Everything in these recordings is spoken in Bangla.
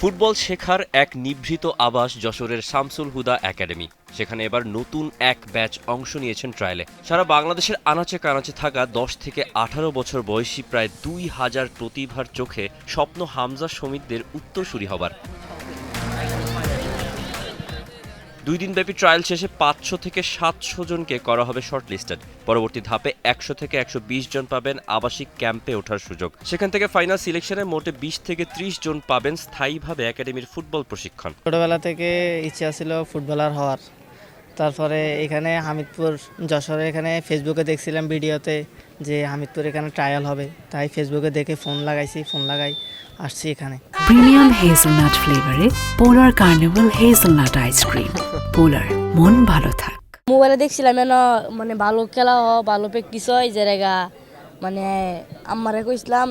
ফুটবল শেখার এক নিভৃত আবাস যশোরের শামসুল হুদা একাডেমি। সেখানে এবার নতুন এক ব্যাচ অংশ নিয়েছেন ট্রায়ালে। সারা বাংলাদেশের আনাচে কানাচে থাকা ১০ থেকে ১৮ বছর বয়সী প্রায় ২,০০০ প্রতিভার চোখে স্বপ্ন হামজা সমিতদের উত্তরসূরি হবার। ২ দিনব্যাপী ট্রায়াল শেষে ৫০০ থেকে ৭০০ জনকে করা হবে শর্টলিস্টেড। পরবর্তী ধাপে ১০০ থেকে ১২০ জন পাবেন আবাসিক ক্যাম্পে ওঠার সুযোগ। সেখান থেকে ফাইনাল সিলেকশনে মোটে ২০ থেকে ৩০ জন পাবেন স্থায়ীভাবে একাডেমির ফুটবল প্রশিক্ষণ। ছোটবেলা থেকে ইচ্ছা ছিল ফুটবলার হওয়ার। তারপরে এখানে হামিদপুর যশোরে এখানে ফেসবুকে দেখছিলাম ভিডিওতে যে হামিদপুর এখানে ট্রায়াল হবে, তাই ফেসবুকে দেখে ফোন লাগাই আসছি এখানে। প্রিমিয়াম হেজেলনাট ফ্লেভারে পোলার কার্নিভাল হেজেলনাট আইসক্রিম। পোলার, মন ভালো থাক। মোবাইলে দেখছিলাম মানে ভালো খেলা ভালো প্র্যাকটিস হয় জায়গা, মানে আমারে কইছিলাম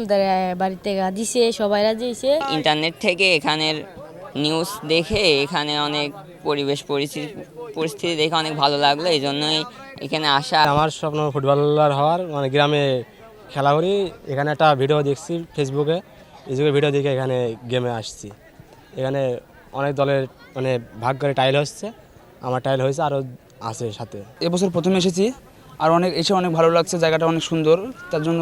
বাড়িতে দিছে সবাইরা দিয়েছে। ইন্টারনেট থেকে এখানের নিউজ দেখে এখানে অনেক পরিবেশ পরিস্থিতি দেখে অনেক ভালো লাগলো, এই জন্যই এখানে আসা। আমার স্বপ্ন ফুটবলার হওয়ার, মানে গ্রামে খেলা করি। এখানে একটা ভিডিও দেখছি ফেসবুকে ভিডিও দেখে এখানে গেমে আসছি। এখানে অনেক দলের মানে ভাগ করে টাইল হচ্ছে, আমার টাইল হয়েছে আরও আছে সাথে। এবছর প্রথমে এসেছি, আর অনেক ভালো লাগছে, জায়গাটা অনেক সুন্দর, তার জন্য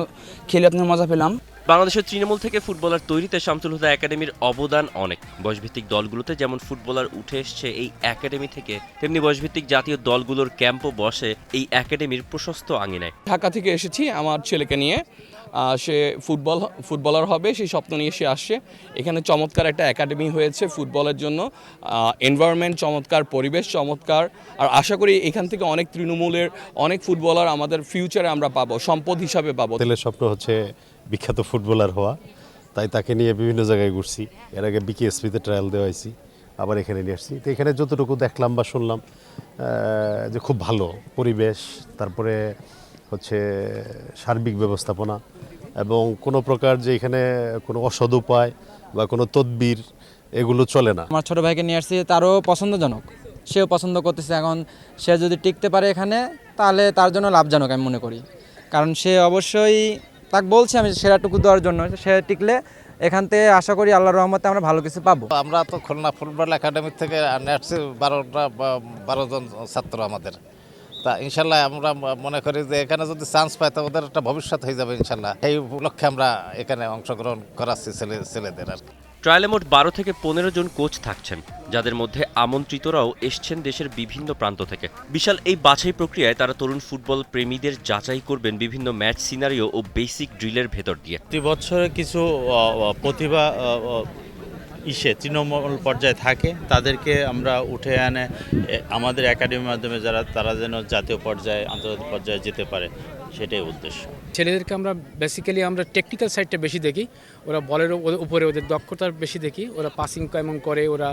খেলে আপনার মজা পেলাম। বাংলাদেশের তৃণমূল থেকে ফুটবলার তৈরিতে শামসুল হুদা একাডেমির অবদান অনেক। বয়সভিত্তিক দলগুলোতে যেমন ফুটবলার উঠে এসছে এই একাডেমি থেকে, তেমনি বয়সভিত্তিক জাতীয় দলগুলোর ক্যাম্পও বসে এই একাডেমির প্রশস্ত আঙিনায়। ঢাকা থেকে এসেছি আমার ছেলেকে নিয়ে, সে ফুটবলার হবে সেই স্বপ্ন নিয়ে সে আসছে। এখানে চমৎকার একটা একাডেমি হয়েছে ফুটবলের জন্য, এনভায়রনমেন্ট চমৎকার, পরিবেশ চমৎকার, আর আশা করি এখান থেকে অনেক তৃণমূলের অনেক ফুটবলার আমাদের ফিউচারে আমরা পাবো, সম্পদ হিসাবে পাবো। ছেলের স্বপ্ন হচ্ছে বিখ্যাত ফুটবলার হওয়া, তাই তাকে নিয়ে বিভিন্ন জায়গায় ঘুরছি। এর আগে বিকেএসপিতে ট্রায়াল দেওয়াইছি, আবার এখানে নিয়ে আসছি। তো এখানে যতটুকু দেখলাম বা শুনলাম যে খুব ভালো পরিবেশ, তারপরে হচ্ছে সার্বিক ব্যবস্থাপনা, এবং কোনো প্রকার যে এখানে কোনো অসৎ উপায় বা কোনো তদবির এগুলো চলে না। আমার ছোট ভাইকে নিয়ে আসছি, তারও পছন্দজনক, সেও পছন্দ করতেছে। এখন সে যদি টিকতে পারে এখানে, তাহলে তার জন্য লাভজনক আমি মনে করি। কারণ সে অবশ্যই, তাকে বলছি আমি সেরাটুকু দেওয়ার জন্য, সে টিকলে এখান থেকে আশা করি আল্লাহর রহমতে আমরা ভালো কিছু পাবো। আমরা তো খুলনা ফুটবল একাডেমি থেকে আসছি 12 জন ছাত্র আমাদের। তা ইনশাল্লাহ আমরা মনে করি যে এখানে যদি চান্স পায় তো ওদের একটা ভবিষ্যৎ হয়ে যাবে ইনশাল্লাহ। এই উপলক্ষে আমরা এখানে অংশগ্রহণ করাচ্ছি ছেলেদের আর কি। ট্রায়ালে মোট ১২ থেকে ১৫ জন কোচ থাকছেন, যাদের মধ্যে আমন্ত্রিতরাও এসছেন দেশের বিভিন্ন প্রান্ত থেকে। বিশাল এই বাছাই প্রক্রিয়ায় তারা তরুণ ফুটবল প্রেমীদের যাচাই করবেন বিভিন্ন ম্যাচ সিনারিও ও বেসিক ড্রিলের ভেতর দিয়ে। প্রতি বছরে কিছু প্রতিভা তৃণমূল পর্যায়ে থাকে, তাদেরকে আমরা উঠে আনে আমাদের একাডেমির মাধ্যমে তারা যেন জাতীয় পর্যায়ে, আন্তর্জাতিক পর্যায়ে যেতে পারে, সেটাই উদ্দেশ্য। ছেলেদেরকে আমরা বেসিক্যালি আমরা টেকনিক্যাল সাইডটা বেশি দেখি, ওরা বলের উপরে ওদের দক্ষতা বেশি দেখি, ওরা পাসিং কেমন করে, ওরা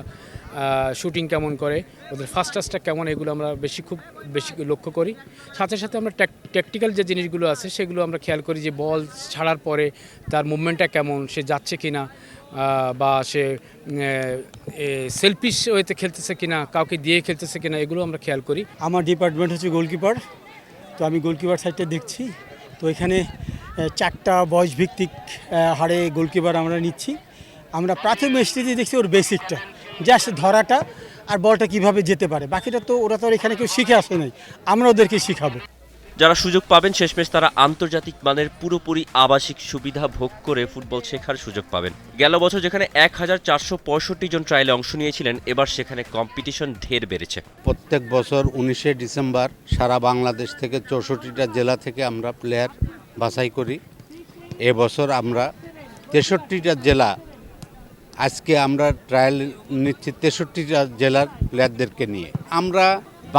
শুটিং কেমন করে, ওদের ফার্স্ট টাচটা কেমন, এগুলো আমরা খুব বেশি লক্ষ্য করি। সাথে সাথে আমরা ট্যাকটিক্যাল যে জিনিসগুলো আছে সেগুলো আমরা খেয়াল করি, যে বল ছাড়ার পরে তার মুভমেন্টটা কেমন, সে যাচ্ছে কিনা, বা সে সেলফিশ ওয়েতে খেলতেছে কিনা, কাউকে দিয়ে খেলতেছে কিনা, এগুলো আমরা খেয়াল করি। আমার ডিপার্টমেন্ট হচ্ছে গোলকিপার, তো আমি গোলকিপার সাইডটা দেখছি। তো এখানে 4টা বয়সভিত্তিক হারে গোলকিপার আমরা নিচ্ছি। আমরা প্রাথমিক স্টেজে দেখছি ওর বেসিকটা, জাস্ট ধরাটা আর বলটা কিভাবে যেতে পারে, বাকিটা তো ওরা তো এখানে কেউ শিখে আসে নাই, আমরা ওদেরকে শিখাবো। যারা সুযোগ পাবেন শেষমেশ তারা আন্তর্জাতিক মানের পুরোপুরি আবাসিক সুবিধা ভোগ করে ফুটবল শেখার সুযোগ পাবেন। গেল বছর যেখানে ১,৪৬৫ জন ট্রায়ালে অংশ নিয়েছিলেন, এবার সেখানে কম্পিটিশন ঢের বেড়েছে। প্রত্যেক বছর 19শে ডিসেম্বর সারা বাংলাদেশ থেকে 64টা জেলা থেকে আমরা প্লেয়ার বাছাই করি। এবছর আমরা 63টা জেলা, আজকে আমরা ট্রায়াল নিচ্ছি 63টা জেলার প্লেয়ারদেরকে নিয়ে। আমরা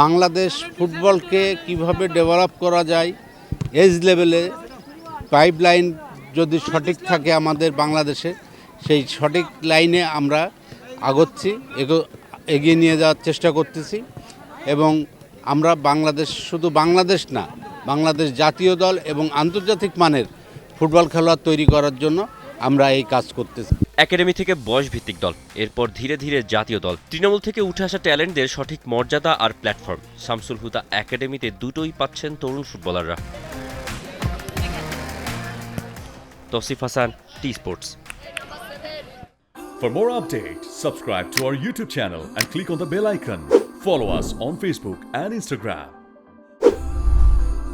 বাংলাদেশ ফুটবলকে কিভাবে ডেভেলপ করা যায়, এজ লেভেলে পাইপলাইন যদি সঠিক থাকে আমাদের বাংলাদেশে, সেই সঠিক লাইনে আমরা আগোচ্ছি, এগিয়ে নিয়ে যাওয়ার চেষ্টা করতেছি। এবং আমরা শুধু বাংলাদেশ না, বাংলাদেশ জাতীয় দল এবং আন্তর্জাতিক মানের ফুটবল খেলোয়াড় তৈরি করার জন্য আমরা এই কাজ করতেছি। একাডেমি থেকে বয়সভিত্তিক দল, এরপর ধীরে ধীরে জাতীয় দল, তৃণমূল থেকে উঠে আসা ট্যালেন্টদের সঠিক মর্যাদা আর প্ল্যাটফর্ম। শামসুল হুদা একাডেমিতে দুটোই পাচ্ছেন তরুণ ফুটবলাররা। Tausif Hasan, T Sports. For more updates, subscribe to our YouTube channel and click on the bell icon. Follow us on Facebook and Instagram.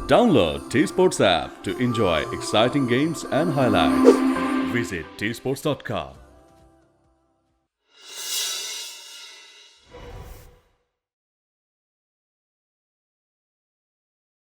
Download T-Sports app to enjoy exciting games and highlights. Visit tsports.com.